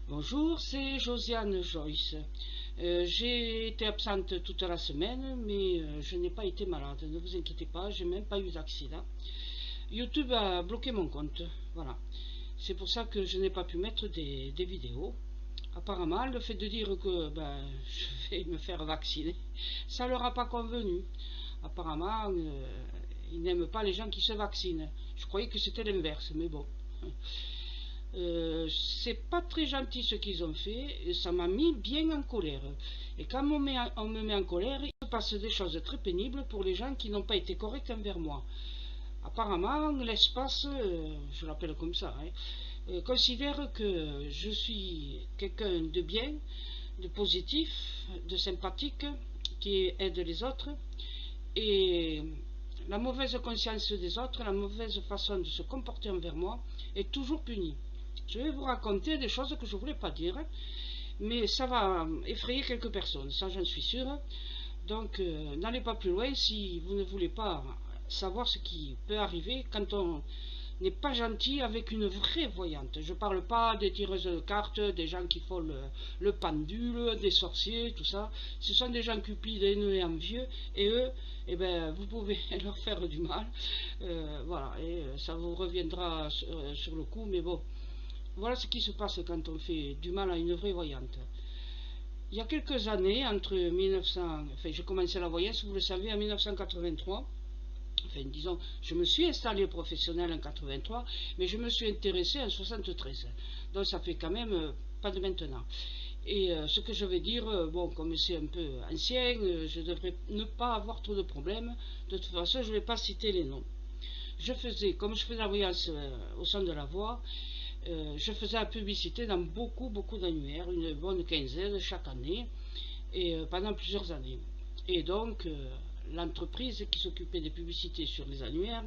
Bonjour, c'est Josiane Joyce. J'ai été absente toute la semaine, mais je n'ai pas été malade. Ne vous inquiétez pas, j'ai même pas eu d'accident. YouTube a bloqué mon compte. Voilà. C'est pour ça que je n'ai pas pu mettre des vidéos. Apparemment, le fait de dire que je vais me faire vacciner, ça leur a pas convenu. Apparemment, ils n'aiment pas les gens qui se vaccinent. Je croyais que c'était l'inverse, mais bon. C'est pas très gentil ce qu'ils ont fait, et ça m'a mis bien en colère. Et quand on me met en colère, il se passe des choses très pénibles pour les gens qui n'ont pas été corrects envers moi. Apparemment, l'espace, je l'appelle comme ça, considère que je suis quelqu'un de bien, de positif, de sympathique, qui aide les autres, et la mauvaise conscience des autres, la mauvaise façon de se comporter envers moi est toujours punie. Je vais vous raconter des choses que je ne voulais pas dire, mais ça va effrayer quelques personnes, ça j'en suis sûre. Donc n'allez pas plus loin si vous ne voulez pas savoir ce qui peut arriver quand on n'est pas gentil avec une vraie voyante. Je ne parle pas des tireuses de cartes, des gens qui font le pendule, des sorciers, tout ça. Ce sont des gens cupides, haineux et envieux, et eux, eh ben, vous pouvez leur faire du mal. Voilà, et ça vous reviendra sur le coup, mais bon. Voilà ce qui se passe quand on fait du mal à une vraie voyante. Il y a quelques années, entre 1900, enfin j'ai commencé la voyance, vous le savez, en 1983. Enfin, disons, je me suis installé professionnel en 83, mais je me suis intéressé en 73. Donc ça fait quand même pas de maintenant. Et ce que je vais dire, bon, comme c'est un peu ancien, je devrais ne pas avoir trop de problèmes. De toute façon, je ne vais pas citer les noms. Comme je faisais la voyance au son de la voix, je faisais la publicité dans beaucoup d'annuaires, une bonne quinzaine chaque année, et pendant plusieurs années. Et donc, l'entreprise qui s'occupait des publicités sur les annuaires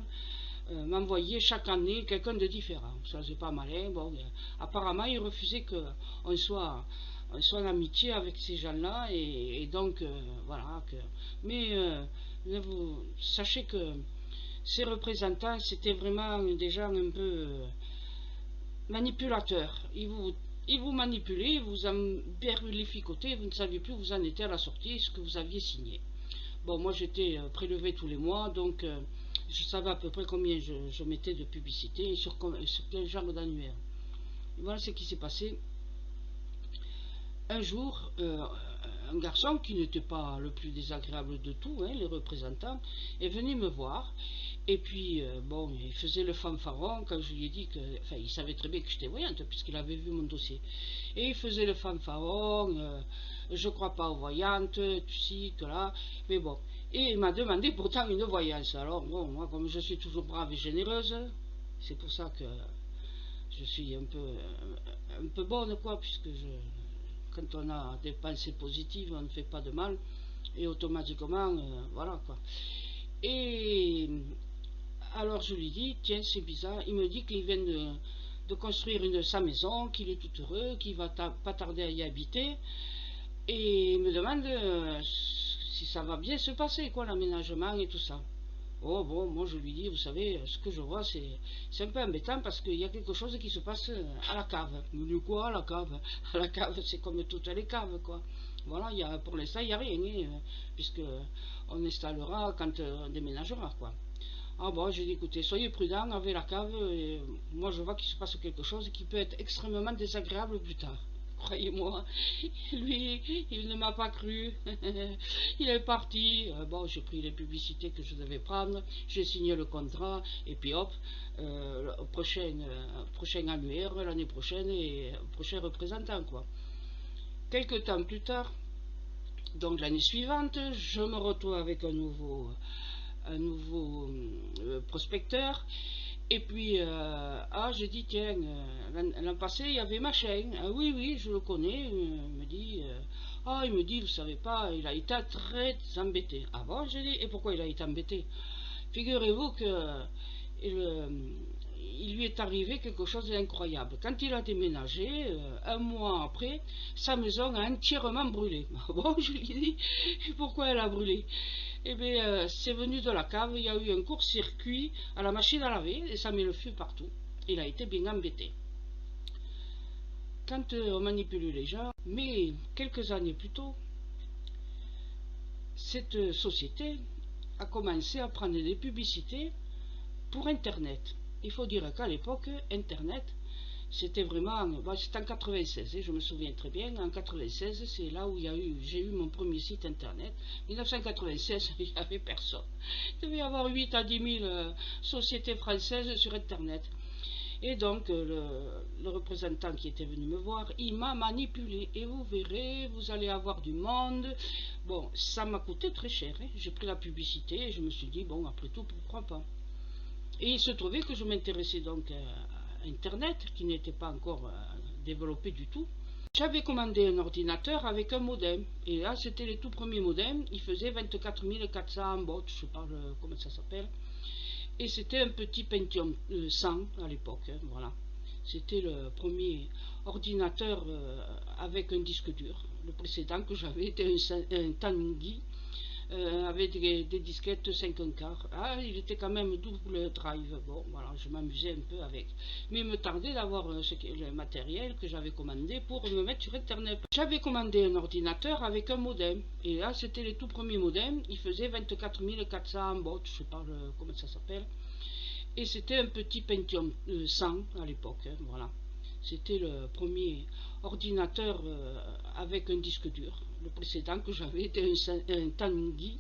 m'envoyait chaque année quelqu'un de différent. Ça, c'est pas malin. Bon, apparemment, ils refusaient qu'on soit en amitié avec ces gens-là, et donc, voilà. Mais sachez que ces représentants, c'était vraiment des gens un peu manipulateurs. Ils vous manipulaient, ils vous emberlificotaient, vous ne saviez plus où vous en étiez à la sortie, ce que vous aviez signé. Bon, moi j'étais prélevé tous les mois, donc je savais à peu près combien je mettais de publicité et sur quel genre d'annuaire. Voilà ce qui s'est passé. Un jour, un garçon qui n'était pas le plus désagréable de tout, les représentants, est venu me voir. Et puis, bon, il faisait le fanfaron quand je lui ai dit que... Enfin, il savait très bien que j'étais voyante, puisqu'il avait vu mon dossier. Et il faisait le fanfaron, je crois pas aux voyantes, tu sais, que là. Mais bon. Et il m'a demandé pourtant une voyance. Alors, bon, moi, comme je suis toujours brave et généreuse, c'est pour ça que je suis un peu bonne, quoi, puisque quand on a des pensées positives, on ne fait pas de mal. Et automatiquement, voilà, quoi. Et alors je lui dis, tiens, c'est bizarre. Il me dit qu'il vient de construire sa maison, qu'il est tout heureux, qu'il va pas tarder à y habiter. Et il me demande si ça va bien se passer, quoi, l'aménagement et tout ça. Oh bon, moi je lui dis, vous savez, ce que je vois, c'est un peu embêtant parce qu'il y a quelque chose qui se passe à la cave. Il me dit quoi, à la cave? À la cave, c'est comme toutes les caves, quoi. Voilà, pour l'instant, il n'y a rien, puisque on installera quand on déménagera, quoi. Ah bon, j'ai dit, écoutez, soyez prudents avec la cave, et moi je vois qu'il se passe quelque chose qui peut être extrêmement désagréable plus tard. Croyez-moi, lui, il ne m'a pas cru. Il est parti. Bon, j'ai pris les publicités que je devais prendre, j'ai signé le contrat, et puis hop, au prochain annuaire, l'année prochaine, et prochain représentant, quoi. Quelques temps plus tard, donc l'année suivante, je me retrouve avec un nouveau prospecteur. Et puis, je dis, tiens, l'an passé, il y avait machin. Ah oui, oui, je le connais. Il me dit, vous savez pas, il a été très embêté. Ah bon, je dis, et pourquoi il a été embêté? Figurez-vous que il lui est arrivé quelque chose d'incroyable. Quand il a déménagé, un mois après, sa maison a entièrement brûlé. Ah bon, je lui dis, pourquoi elle a brûlé? Eh bien, c'est venu de la cave, il y a eu un court-circuit à la machine à laver et ça met le feu partout. Il a été bien embêté. quand on manipule les gens. Mais quelques années plus tôt, cette société a commencé à prendre des publicités pour Internet. Il faut dire qu'à l'époque, Internet, c'était vraiment... c'était en 96, je me souviens très bien. En 96, c'est là où j'ai eu mon premier site Internet. En 1996, il n'y avait personne. Il devait y avoir 8 à 10 000 sociétés françaises sur Internet. Et donc, le représentant qui était venu me voir, il m'a manipulé. Et vous verrez, vous allez avoir du monde. Bon, ça m'a coûté très cher. J'ai pris la publicité et je me suis dit, bon, après tout, pourquoi pas. Et il se trouvait que je m'intéressais donc à Internet, qui n'était pas encore développé du tout. J'avais commandé un ordinateur avec un modem. Et là, c'était les tout premiers modems. Il faisait 24 400 baud, je ne sais pas comment ça s'appelle. Et c'était un petit Pentium 100 à l'époque, voilà. C'était le premier ordinateur avec un disque dur. Le précédent que j'avais était un Tanguy avec des disquettes 5 quarts. Ah, il était quand même double drive. Bon, voilà, je m'amusais un peu avec. Mais il me tardait d'avoir le matériel que j'avais commandé pour me mettre sur Internet. J'avais commandé un ordinateur avec un modem. Et là, c'était les tout premiers modems. Il faisait 24 400 baud, je ne sais pas comment ça s'appelle. Et c'était un petit Pentium 100 à l'époque, voilà. C'était le premier ordinateur avec un disque dur. Le précédent que j'avais était un Tanguy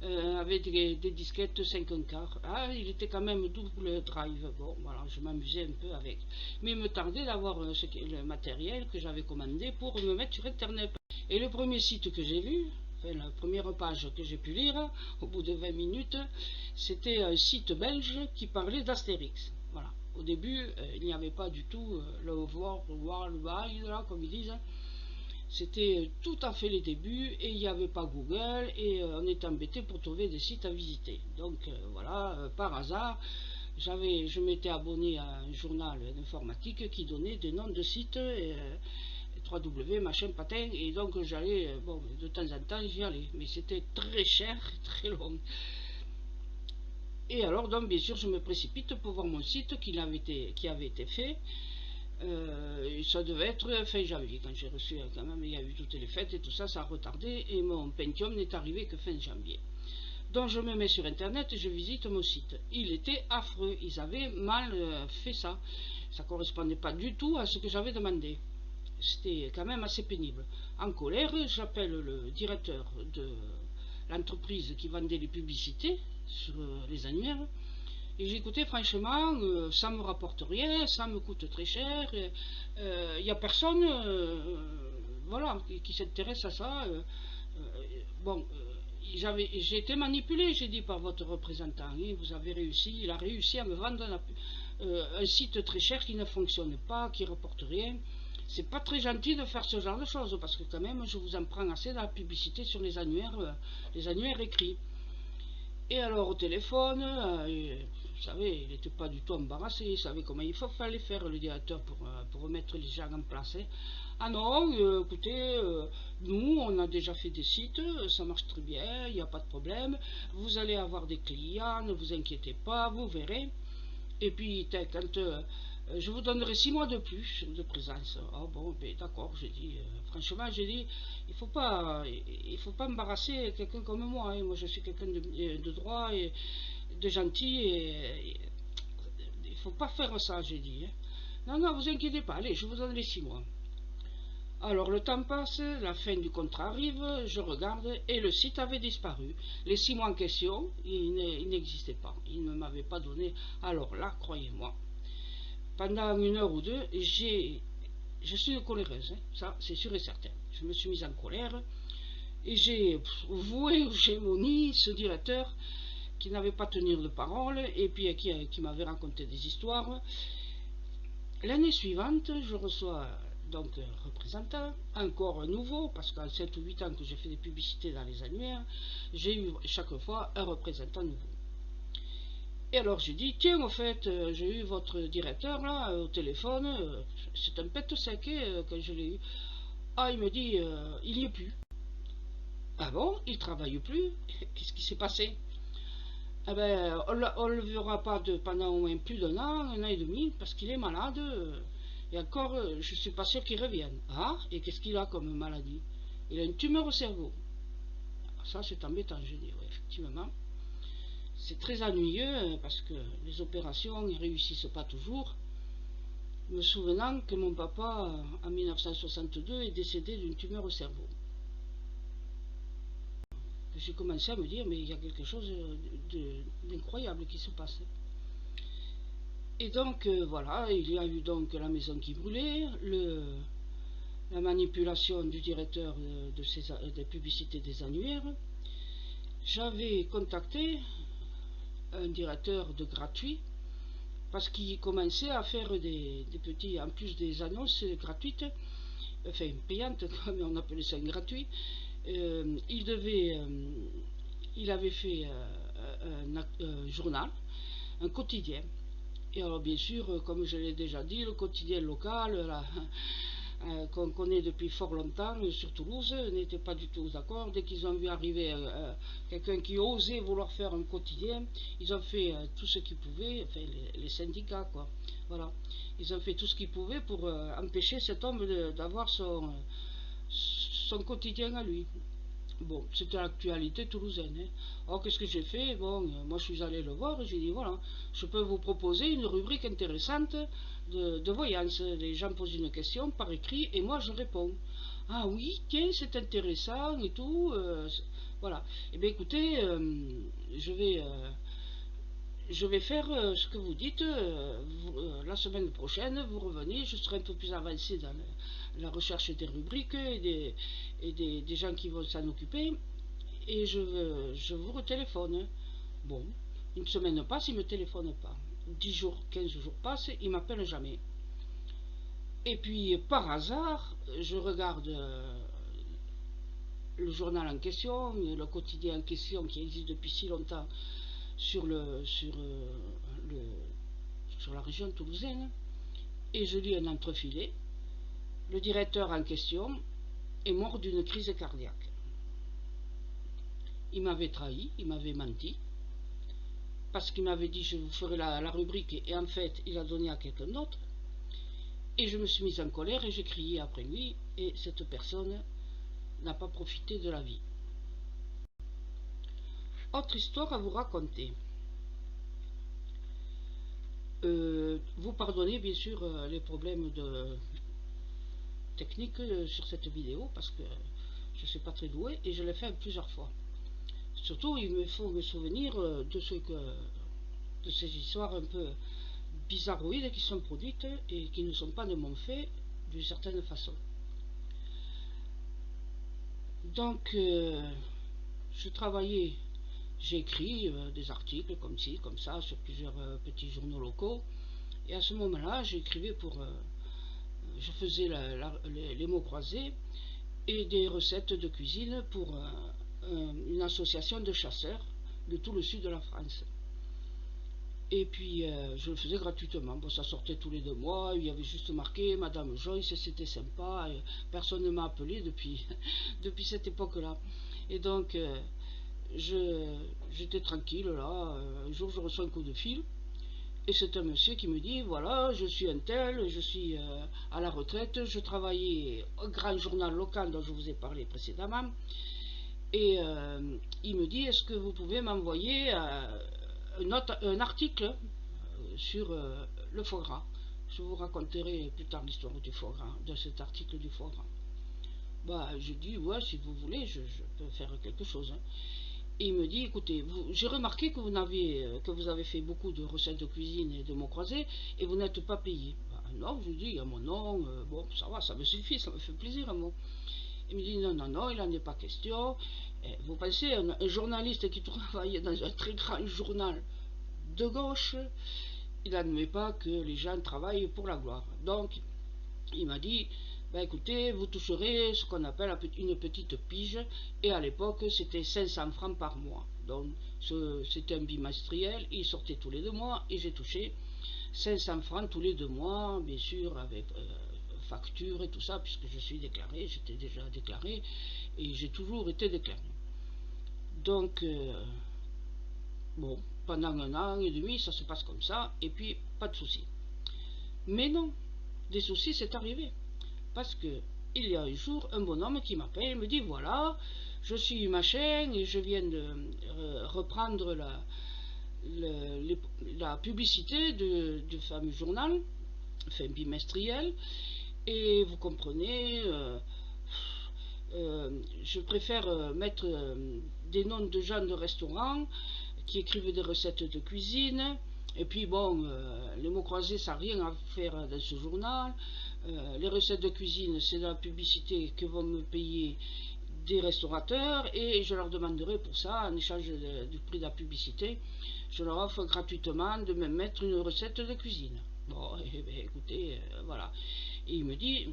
avec des disquettes 5 quarts. Ah, il était quand même double drive. Bon, voilà, je m'amusais un peu avec. Mais il me tardait d'avoir le matériel que j'avais commandé pour me mettre sur Internet. Et le premier site que j'ai vu, enfin, la première page que j'ai pu lire, au bout de 20 minutes, c'était un site belge qui parlait d'Astérix. Voilà. Au début, il n'y avait pas du tout le World Wide, là, comme ils disent. C'était tout à fait les débuts et il n'y avait pas Google et on était embêté pour trouver des sites à visiter. Donc voilà, par hasard, je m'étais abonné à un journal d'informatique qui donnait des noms de sites, 3W, machin, patin, et donc j'allais, bon, de temps en temps j'y allais, mais c'était très cher, très long. Et alors, donc, bien sûr, je me précipite pour voir mon site qui avait été fait. Ça devait être fin janvier quand j'ai reçu, quand même, il y a eu toutes les fêtes et tout ça, ça a retardé, et mon Pentium n'est arrivé que fin janvier. Donc je me mets sur Internet et je visite mon site. Il était affreux, ils avaient mal fait ça. Ça ne correspondait pas du tout à ce que j'avais demandé. C'était quand même assez pénible. En colère, j'appelle le directeur de l'entreprise qui vendait les publicités sur les annuaires. Et j'ai écouté, franchement, ça me rapporte rien, ça me coûte très cher. Il n'y a personne voilà, qui s'intéresse à ça. Bon, j'ai été manipulé, j'ai dit, par votre représentant. Vous avez réussi, il a réussi à me vendre un site très cher qui ne fonctionne pas, qui ne rapporte rien. C'est pas très gentil de faire ce genre de choses, parce que quand même, je vous en prends assez dans la publicité sur les annuaires écrits. Et alors au téléphone, vous savez, il n'était pas du tout embarrassé, il savait comment il fallait faire, le directeur, pour remettre les gens en place. Ah non, écoutez, nous on a déjà fait des sites, ça marche très bien, il n'y a pas de problème, vous allez avoir des clients, ne vous inquiétez pas, vous verrez. Et puis quand je vous donnerai 6 mois de plus de présence. Ah bon, ben d'accord, j'ai dit, franchement, j'ai dit, il faut pas embarrasser quelqu'un comme moi. Moi, je suis quelqu'un de droit et de gentil. Et il faut pas faire ça, j'ai dit. Non, non, vous inquiétez pas. Allez, je vous donne les 6 mois. Alors le temps passe, la fin du contrat arrive, je regarde et le site avait disparu. Les 6 mois en question, il n'existait pas. Il ne m'avait pas donné. Alors là, croyez-moi, pendant 1 heure ou 2, je suis une coléreuse, ça c'est sûr et certain. Je me suis mise en colère et j'ai voué aux gémonies ce directeur qui n'avait pas tenu de parole et puis qui m'avait raconté des histoires. L'année suivante, je reçois donc un représentant, encore un nouveau, parce qu'en 7 ou 8 ans que j'ai fait des publicités dans les annuaires, j'ai eu chaque fois un représentant nouveau. Et alors j'ai dit, tiens, en fait, j'ai eu votre directeur là au téléphone, c'est un pète sec quand je l'ai eu. Ah, il me dit, il n'y est plus. Ah bon, il travaille plus? Qu'est-ce qui s'est passé? Eh ben, on ne le verra pas pendant au moins plus d'1 an, 1 an et demi, parce qu'il est malade. Et encore, je ne suis pas sûre qu'il revienne. Ah, et qu'est-ce qu'il a comme maladie? Il a une tumeur au cerveau. Ça, c'est embêtant, je dis, ouais, effectivement. C'est très ennuyeux parce que les opérations ne réussissent pas toujours. Me souvenant que mon papa, en 1962, est décédé d'une tumeur au cerveau. J'ai commencé à me dire, mais il y a quelque chose d'incroyable qui se passe. Et donc, voilà, il y a eu donc la maison qui brûlait, la manipulation du directeur des publicités des annuaires. J'avais contacté un directeur de gratuit, parce qu'il commençait à faire des petits, en plus des annonces gratuites, enfin payantes, comme on appelait ça gratuit, il avait fait un journal, un quotidien. Et alors bien sûr, comme je l'ai déjà dit, le quotidien local, qu'on connaît depuis fort longtemps sur Toulouse, n'était pas du tout d'accord. Dès qu'ils ont vu arriver quelqu'un qui osait vouloir faire un quotidien, ils ont fait tout ce qu'ils pouvaient, enfin les syndicats quoi, voilà. Ils ont fait tout ce qu'ils pouvaient pour empêcher cet homme d'avoir son quotidien à lui. Bon, c'était l'actualité toulousaine. Hein. Alors, qu'est-ce que j'ai fait? Bon, moi, je suis allé le voir et j'ai dit, voilà, je peux vous proposer une rubrique intéressante de voyance. Les gens posent une question par écrit et moi, je réponds. Ah oui, tiens, c'est intéressant et tout. Voilà. Eh bien, écoutez, je vais faire ce que vous dites. La semaine prochaine, vous revenez, je serai un peu plus avancé dans la recherche des rubriques et des gens qui vont s'en occuper. Et je vous retéléphone. Bon, une semaine passe, il ne me téléphone pas. 10 jours, 15 jours passent, il ne m'appelle jamais. Et puis, par hasard, je regarde le journal en question, le quotidien en question qui existe depuis si longtemps sur la région toulousaine, et je lis un entrefilet. Le directeur en question est mort d'une crise cardiaque. Il m'avait trahi, il m'avait menti, parce qu'il m'avait dit je vous ferai la rubrique, et en fait il a donné à quelqu'un d'autre. Et je me suis mise en colère et j'ai crié après lui, et cette personne n'a pas profité de la vie. Autre histoire à vous raconter. Vous pardonnez bien sûr les problèmes techniques sur cette vidéo parce que je ne suis pas très doué et je l'ai fait plusieurs fois. Surtout, il me faut me souvenir de ces histoires un peu bizarroïdes qui sont produites et qui ne sont pas de mon fait d'une certaine façon. Donc, je travaillais, j'ai écrit des articles comme ci, comme ça, sur plusieurs petits journaux locaux. Et à ce moment-là, j'écrivais je faisais les mots croisés et des recettes de cuisine pour une association de chasseurs de tout le sud de la France. Et puis je le faisais gratuitement. Bon, ça sortait tous les 2 mois, il y avait juste marqué Madame Joyce, c'était sympa, personne ne m'a appelé depuis, depuis cette époque-là. Et donc j'étais tranquille là, un jour je reçois un coup de fil. Et c'est un monsieur qui me dit, voilà, je suis un tel, je suis à la retraite, je travaillais au grand journal local dont je vous ai parlé précédemment. Et il me dit, est-ce que vous pouvez m'envoyer un article sur le foie gras? Je vous raconterai plus tard l'histoire du foie gras, de cet article du foie gras. Bah, je dis, ouais, si vous voulez, je peux faire quelque chose. Hein. Et il me dit, écoutez, j'ai remarqué que vous avez fait beaucoup de recettes de cuisine et de mots croisés et vous n'êtes pas payé. Bah, non, je lui dis, il y a mon nom, bon, ça va, ça me suffit, ça me fait plaisir. Moi. Il me dit, non, non, non, il n'en est pas question. Et vous pensez, un journaliste qui travaille dans un très grand journal de gauche, il n'admet pas que les gens travaillent pour la gloire. Donc, il m'a dit, ben écoutez, vous toucherez ce qu'on appelle une petite pige, et à l'époque c'était 500 francs par mois. Donc c'était un bimestriel, il sortait tous les 2 mois, et j'ai touché 500 francs tous les 2 mois, bien sûr, avec facture et tout ça, puisque je suis déclaré, j'étais déjà déclaré, et j'ai toujours été déclaré. Donc, bon, pendant 1 an et demi, ça se passe comme ça, et puis pas de souci. Mais non, des soucis, c'est arrivé. Parce que il y a un jour, un bonhomme qui m'appelle et me dit, voilà, je suis machin et je viens de reprendre la publicité du fameux journal, enfin bimestriel, et vous comprenez, je préfère mettre des noms de gens de restaurants qui écrivent des recettes de cuisine, et puis bon, les mots croisés, ça n'a rien à faire dans ce journal. Les recettes de cuisine, c'est la publicité que vont me payer des restaurateurs, et je leur demanderai pour ça, en échange du prix de la publicité, je leur offre gratuitement de me mettre une recette de cuisine. Bon, eh bien, écoutez, voilà. Et il me dit,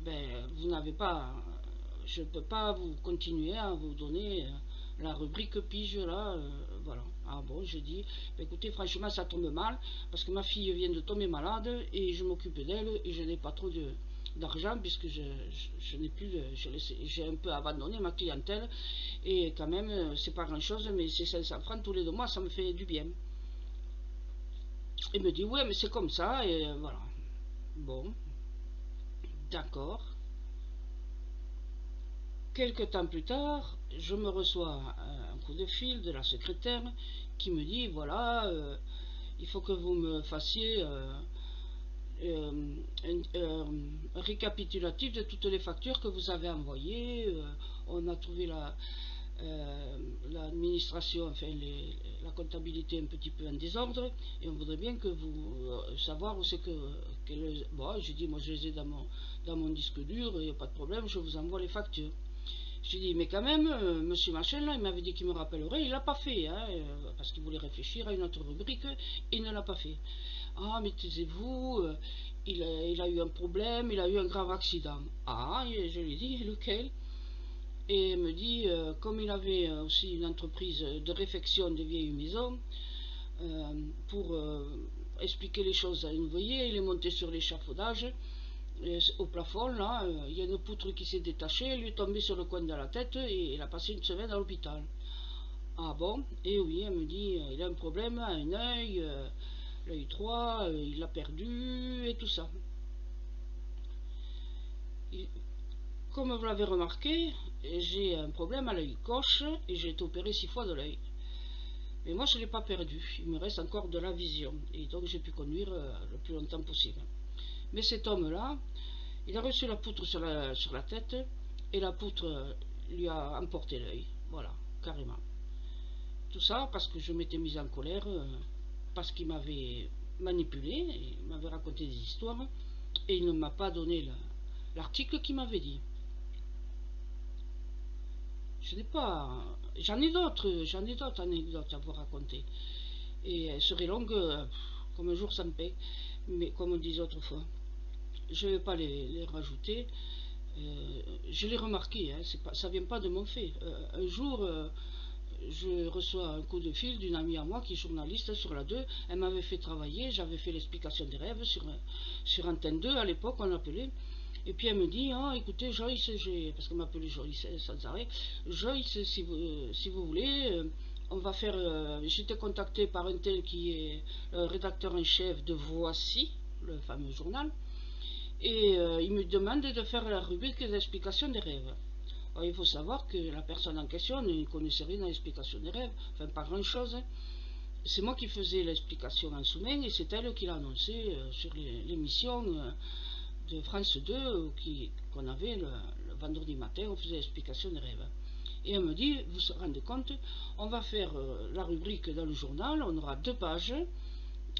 ben, vous n'avez pas, je ne peux pas vous continuer à vous donner la rubrique pige là, voilà. Ah bon, je dis, ben, écoutez, franchement, ça tombe mal, parce que ma fille vient de tomber malade, et je m'occupe d'elle, et je n'ai pas trop d'argent, puisque je n'ai plus, j'ai un peu abandonné ma clientèle, et quand même, c'est pas grand chose, mais c'est 500 francs tous les 2 mois, ça me fait du bien. Il me dit, ouais, mais c'est comme ça, et voilà. Bon, d'accord. Quelques temps plus tard, je me reçois un coup de fil de la secrétaire qui me dit, voilà, il faut que vous me fassiez un récapitulatif de toutes les factures que vous avez envoyées. On a trouvé l'administration, enfin la comptabilité un petit peu en désordre, et on voudrait bien que vous savoir où c'est que bon, je dis, moi je les ai dans mon disque dur, il n'y a pas de problème, je vous envoie les factures. J'ai dit, mais quand même, monsieur Machin, là, il m'avait dit qu'il me rappellerait, il l'a pas fait, hein, parce qu'il voulait réfléchir à une autre rubrique, et il ne l'a pas fait. Ah, mais taisez-vous, il a eu un problème, il a eu un grave accident. Ah, et je lui ai dit, lequel? Et il me dit, comme il avait aussi une entreprise de réfection de vieilles maisons, pour expliquer les choses à une ouvrier, il est monté sur l'échafaudage, au plafond, là, il y a une poutre qui s'est détachée, elle lui est tombée sur le coin de la tête, et il a passé une semaine à l'hôpital. Ah bon? Et oui, elle me dit, il a un problème à un œil, l'œil droit, il l'a perdu, et tout ça. Comme vous l'avez remarqué, j'ai un problème à l'œil gauche, et j'ai été opéré 6 fois de l'œil. Mais moi, je ne l'ai pas perdu, il me reste encore de la vision, et donc j'ai pu conduire le plus longtemps possible. Mais cet homme-là, il a reçu la poutre sur la tête, et la poutre lui a emporté l'œil. Voilà, carrément. Tout ça parce que je m'étais mise en colère, parce qu'il m'avait manipulé, il m'avait raconté des histoires, et il ne m'a pas donné l'article qu'il m'avait dit. Je n'ai pas... J'en ai d'autres anecdotes à vous raconter. Et elles seraient longues comme un jour sans paix, mais comme on disait autrefois. Je ne vais pas les rajouter. Je l'ai remarqué, hein, ça ne vient pas de mon fait. Un jour, je reçois un coup de fil d'une amie à moi qui est journaliste sur la 2. Elle m'avait fait travailler, j'avais fait l'explication des rêves sur Antenne 2, à l'époque on l'appelait. Et puis elle me dit, ah, écoutez Joyce, parce qu'elle m'appelait Joyce sans arrêt, Joyce, si vous voulez, on va faire, j'étais contacté par un tel qui est rédacteur en chef de Voici, le fameux journal, et il me demande de faire la rubrique d'explication des rêves. Alors, il faut savoir que la personne en question ne connaissait rien à l'explication des rêves, enfin pas grand chose. C'est moi qui faisais l'explication en sous-main, et c'est elle qui l'a annoncé sur l'émission de France 2 qu'on avait le vendredi matin, on faisait l'explication des rêves. Et elle me dit, vous vous rendez compte, on va faire la rubrique dans le journal, on aura 2 pages,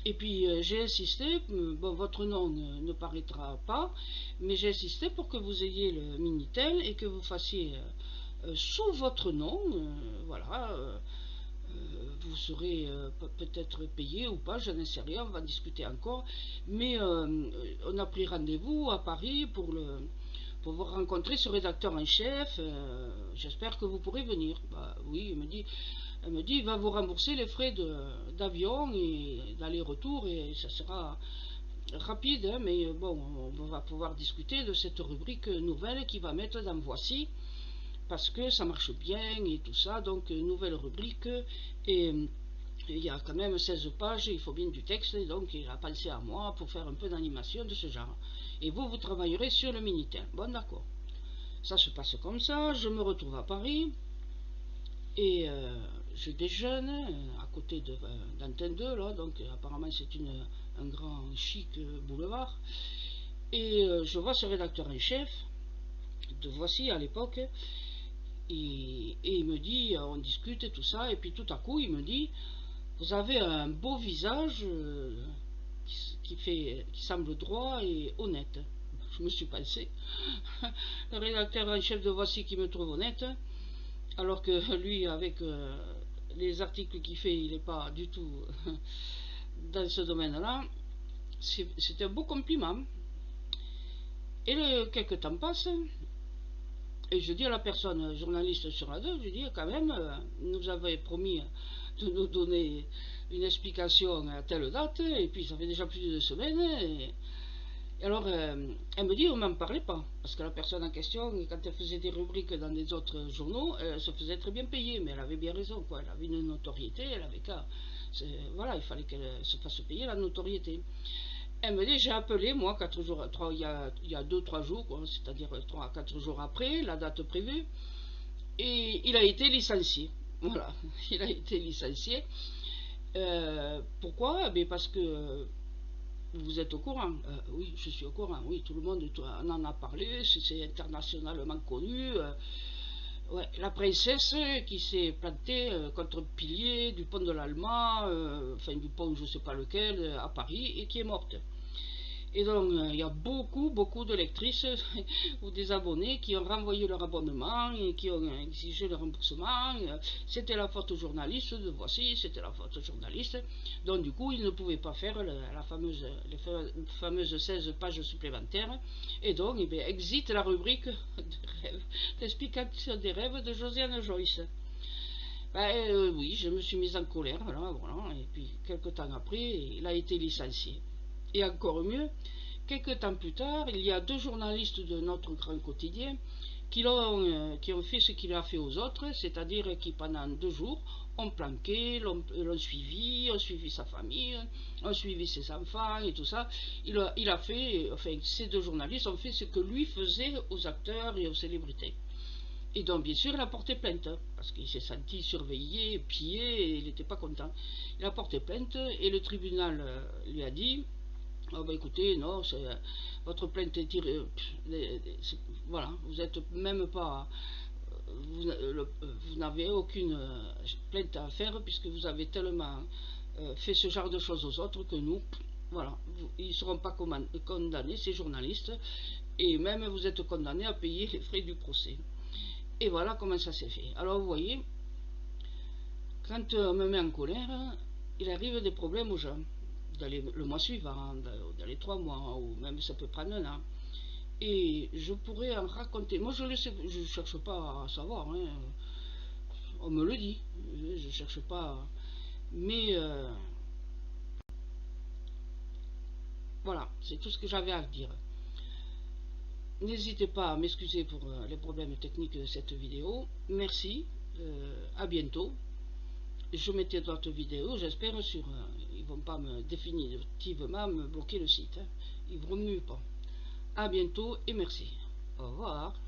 et puis j'ai insisté, bon, votre nom ne paraîtra pas, mais j'ai insisté pour que vous ayez le Minitel et que vous fassiez sous votre nom, voilà, vous serez peut-être payé ou pas, je ne sais rien, on va discuter encore, mais on a pris rendez-vous à Paris pour vous rencontrer ce rédacteur en chef, j'espère que vous pourrez venir. Bah, oui, elle me dit, il va vous rembourser les frais d'avion et d'aller-retour, et ça sera rapide, hein, mais bon, on va pouvoir discuter de cette rubrique nouvelle qu'il va mettre dans Voici, parce que ça marche bien et tout ça, donc nouvelle rubrique, et il y a quand même 16 pages, il faut bien du texte, et donc il a pensé à moi pour faire un peu d'animation de ce genre. Et vous travaillerez sur le Minitel. Bon, d'accord. Ça se passe comme ça, je me retrouve à Paris, et je déjeune à côté d'Antenne 2, là, donc apparemment c'est un grand chic boulevard, et je vois ce rédacteur en chef, de Voici à l'époque, et il me dit, on discute et tout ça, et puis tout à coup il me dit, vous avez un beau visage qui semble droit et honnête. Je me suis pensé, le rédacteur en chef de Voici qui me trouve honnête, alors que lui, avec les articles qu'il fait, il n'est pas du tout dans ce domaine-là. C'était un beau compliment. Et quelques temps passent, et je dis à la personne journaliste sur la 2, je dis quand même, nous avait promis de nous donner une explication à telle date, et puis ça fait déjà plus de semaines, et alors elle me dit, on m'en parlait pas, parce que la personne en question, quand elle faisait des rubriques dans des autres journaux, elle se faisait très bien payer, mais elle avait bien raison, quoi. Elle avait une notoriété, elle avait qu'à... Voilà, il fallait qu'elle se fasse payer la notoriété. Elle me dit, j'ai appelé, moi, 4 jours, il y a 2-3 jours, c'est-à-dire 3 à 4 jours après, la date prévue, et il a été licencié. Voilà, il a été licencié. Pourquoi? Parce que vous êtes au courant. Oui, je suis au courant. Oui, tout le monde en a parlé, c'est internationalement connu. Ouais, la princesse qui s'est plantée contre le pilier du pont de l'Allemand, enfin du pont je ne sais pas lequel, à Paris, et qui est morte. Et donc, il y a beaucoup de lectrices ou des abonnés qui ont renvoyé leur abonnement et qui ont exigé le remboursement. C'était la faute aux journalistes de Voici, c'était la faute aux journalistes. Donc, du coup, ils ne pouvaient pas faire les fameuses 16 pages supplémentaires. Et donc, eh bien, exit la rubrique d'explication des rêves de Josiane Joyce. Oui, je me suis mise en colère, voilà, et puis quelques temps après, il a été licencié. Et encore mieux, quelques temps plus tard, il y a 2 journalistes de notre grand quotidien qui ont fait ce qu'il a fait aux autres, c'est-à-dire qui pendant 2 jours ont planqué, l'ont suivi, ont suivi sa famille, ont suivi ses enfants et tout ça. Il a fait, enfin ces 2 journalistes ont fait ce que lui faisait aux acteurs et aux célébrités. Et donc, bien sûr, il a porté plainte, parce qu'il s'est senti surveillé, pillé, et il n'était pas content. Il a porté plainte, et le tribunal lui a dit, oh, bah, écoutez, non, votre plainte est tirée, voilà, vous n'êtes même pas, vous n'avez aucune plainte à faire, puisque vous avez tellement fait ce genre de choses aux autres que nous, voilà, ils ne seront pas condamnés, ces journalistes, et même vous êtes condamnés à payer les frais du procès. Et voilà comment ça s'est fait. Alors vous voyez, quand on me met en colère, il arrive des problèmes aux gens. Le mois suivant, dans les 3 mois, ou même ça peut prendre un an. Et je pourrais en raconter. Moi je ne cherche pas à savoir. Hein. On me le dit. Je ne cherche pas. Mais voilà, c'est tout ce que j'avais à dire. N'hésitez pas à m'excuser pour les problèmes techniques de cette vidéo. Merci. À bientôt. Je mettais d'autres vidéos, j'espère, sur... ils vont pas définitivement me bloquer le site. Hein. Ils ne vont mieux pas. À bientôt et merci. Au revoir.